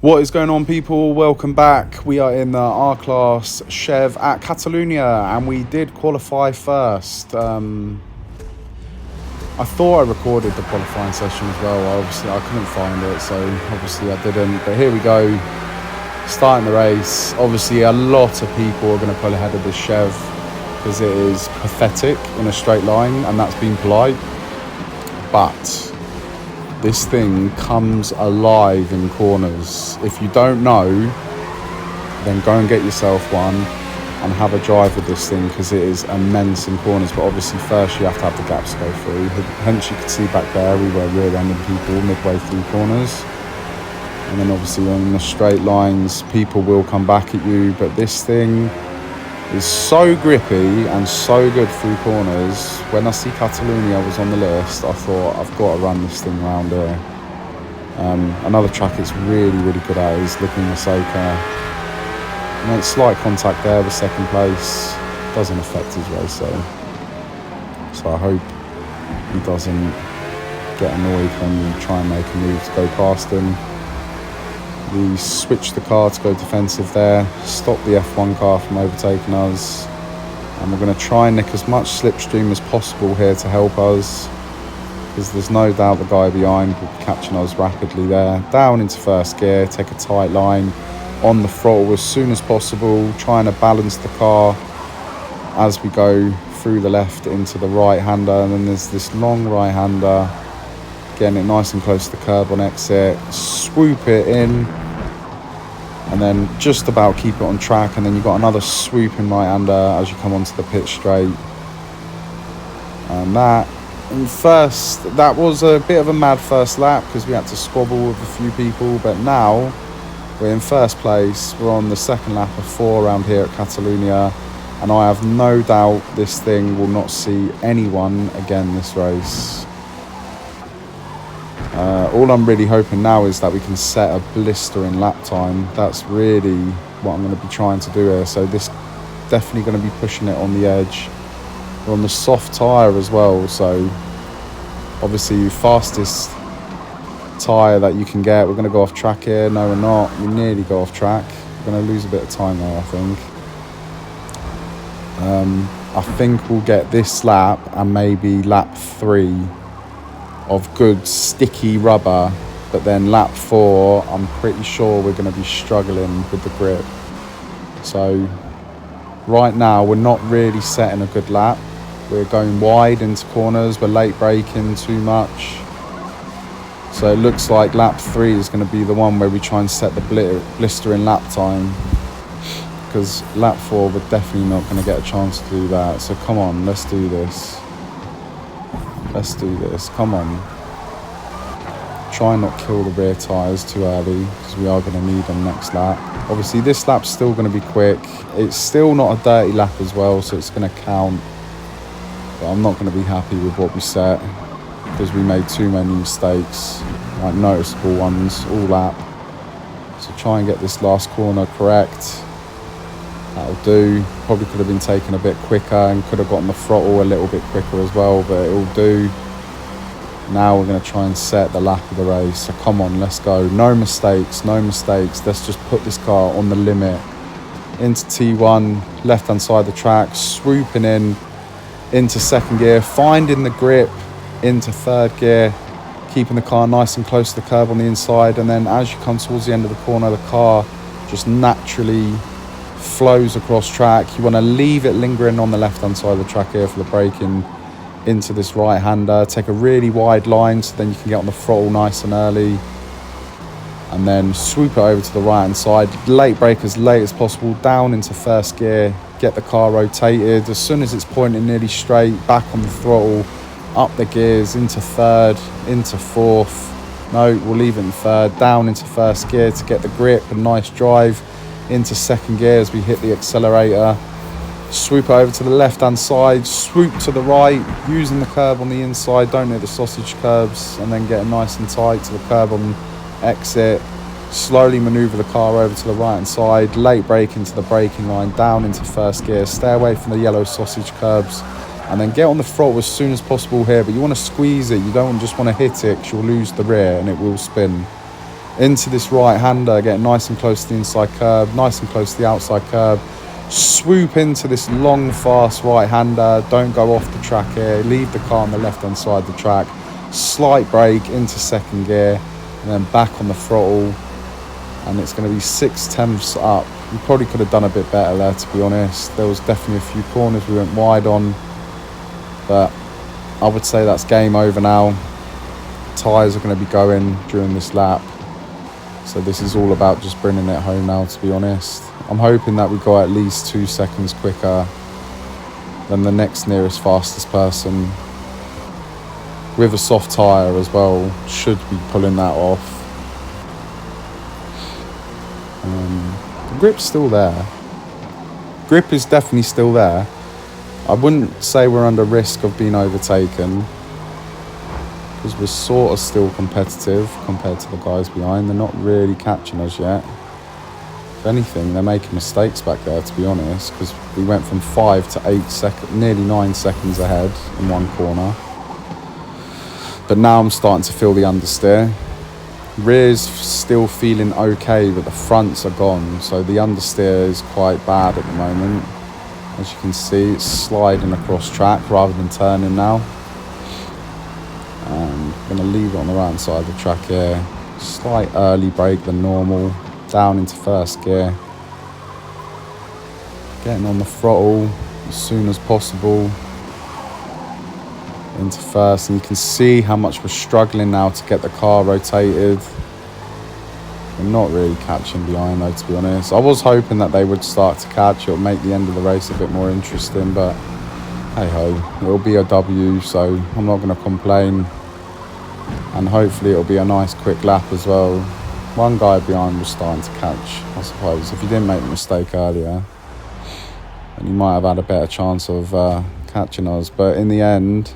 What is going on, people? Welcome back. We are in the R-Class Chev at Catalunya and we did qualify first. I thought I recorded the qualifying session as well. I couldn't find it, so obviously I didn't. But here we go, starting the race. Obviously a lot of people are going to pull ahead of this Chev because it is pathetic in a straight line, and that's being polite. But this thing comes alive in corners. If you don't know, then go and get yourself one and have a drive with this thing, because it is immense in corners. But obviously first you have to have the gaps go through. Hence you can see back there we were rear-ending people midway through corners. And then obviously on the straight lines people will come back at you, but this thing is so grippy and so good through corners. When I see Catalunya was on the list, I thought I've got to run this thing around here. Another track it's really good at is looking Masoka. And it's slight contact there with second place. Doesn't affect his race though. So I hope he doesn't get annoyed when we try and make a move to go past him. We switched the car to go defensive there, stop the F1 car from overtaking us, and we're going to try and nick as much slipstream as possible here to help us, because there's no doubt the guy behind will be catching us rapidly there. Down into first gear, take a tight line on the throttle as soon as possible, trying to balance the car as we go through the left into the right-hander, and then there's this long right-hander, getting it nice and close to the curb on exit, swoop it in, and then just about keep it on track, and then you've got another swooping right-hander as you come onto the pit straight. And that was a bit of a mad first lap because we had to squabble with a few people, but now we're in first place. We're on the second lap of 4 around here at Catalunya, and I have no doubt this thing will not see anyone again this race. All I'm really hoping now is that we can set a blistering lap time. That's really what I'm going to be trying to do here. So this definitely going to be pushing it on the edge. We're on the soft tyre as well, so obviously fastest tyre that you can get. We're going to go off track here. No, we're not. We nearly go off track. We're going to lose a bit of time there, I think. I think we'll get this lap and maybe lap 3 of good sticky rubber, but then lap 4 I'm pretty sure we're going to be struggling with the grip. So right now we're not really setting a good lap. We're going wide into corners, we're late braking too much, so it looks like lap 3 is going to be the one where we try and set the blistering lap time, because lap 4 we're definitely not going to get a chance to do that. So come on, let's do this. Let's do this, come on. Try and not kill the rear tyres too early, because we are going to need them next lap. Obviously this lap's still going to be quick. It's still not a dirty lap as well, so it's going to count. But I'm not going to be happy with what we set, because we made too many mistakes, like noticeable ones all lap. So try and get this last corner correct. That'll do. Probably could have been taken a bit quicker and could have gotten the throttle a little bit quicker as well, but it'll do. Now we're going to try and set the lap of the race. So come on, let's go. No mistakes, no mistakes. Let's just put this car on the limit. Into T1, left-hand side of the track, swooping in, into second gear, finding the grip into third gear, keeping the car nice and close to the curb on the inside, and then as you come towards the end of the corner, the car just naturally flows across track. You want to leave it lingering on the left hand side of the track here for the braking into this right hander. Take a really wide line so then you can get on the throttle nice and early, and then swoop it over to the right hand side, late brake as late as possible, down into first gear, get the car rotated. As soon as it's pointing nearly straight, back on the throttle, up the gears into third, into fourth, no, we'll leave it in third, down into first gear to get the grip and nice drive, into second gear as we hit the accelerator, swoop over to the left hand side, swoop to the right, using the curb on the inside, don't hit the sausage curbs, and then get nice and tight to the curb on exit, slowly maneuver the car over to the right hand side, late brake into the braking line, down into first gear, stay away from the yellow sausage curbs, and then get on the throttle as soon as possible here. But you want to squeeze it, you don't just want to hit it because you'll lose the rear and it will spin. into this right-hander, getting nice and close to the inside curb, nice and close to the outside curb, swoop into this long, fast right-hander, don't go off the track here, leave the car on the left-hand side of the track, slight brake into second gear, and then back on the throttle, and it's going to be 6/10 up. We probably could have done a bit better there, to be honest. There was definitely a few corners we went wide on, but I would say that's game over now. Tyres are going to be going during this lap, so this is all about just bringing it home now, to be honest. I'm hoping that we go at least 2 seconds quicker than the next nearest fastest person. With a soft tyre as well, should be pulling that off. The grip's still there. Grip is definitely still there. I wouldn't say we're under risk of being overtaken, because we're sort of still competitive compared to the guys behind. They're not really catching us yet. If anything, they're making mistakes back there, to be honest, because we went from 5 to 8 seconds, nearly 9 seconds ahead in one corner. But now I'm starting to feel the understeer. Rear's still feeling okay, but the fronts are gone, so the understeer is quite bad at the moment. As you can see, it's sliding across track rather than turning now. And I'm going to leave it on the right hand side of the track here. Slight early brake than normal, down into first gear. Getting on the throttle as soon as possible into first, and you can see how much we're struggling now to get the car rotated. We're not really catching behind though, to be honest. I was hoping that they would start to catch. It'll make the end of the race a bit more interesting, but hey ho, it'll be a W, so I'm not going to complain. And hopefully it'll be a nice quick lap as well. One guy behind was starting to catch, I suppose. If he didn't make the mistake earlier, then he might have had a better chance of catching us. But in the end,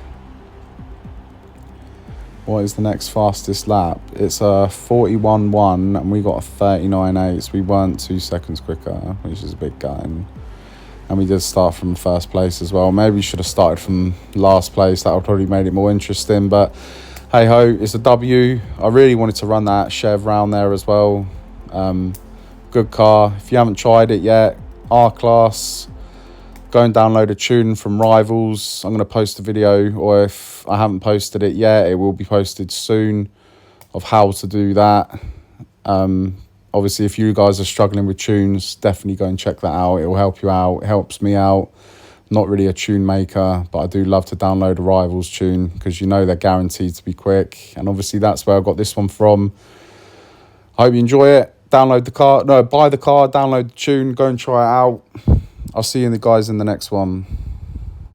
what is the next fastest lap? It's a 41.1 and we got a 39.8, so we weren't 2 seconds quicker, which is a big gain. And we did start from first place as well. Maybe we should have started from last place. That would probably made it more interesting, but hey ho, it's a W. I really wanted to run that Chev round there as well. Good car. If you haven't tried it yet, R-Class, go and download a tune from Rivals. I'm going to post a video, or if I haven't posted it yet, it will be posted soon, of how to do that. Obviously, if you guys are struggling with tunes, definitely go and check that out. It will help you out. It helps me out. Not really a tune maker, but I do love to download a Rivals tune, because you know they're guaranteed to be quick. And obviously that's where I got this one from. I hope you enjoy it. Download the car. No, buy the car, download the tune, go and try it out. I'll see you guys in the next one.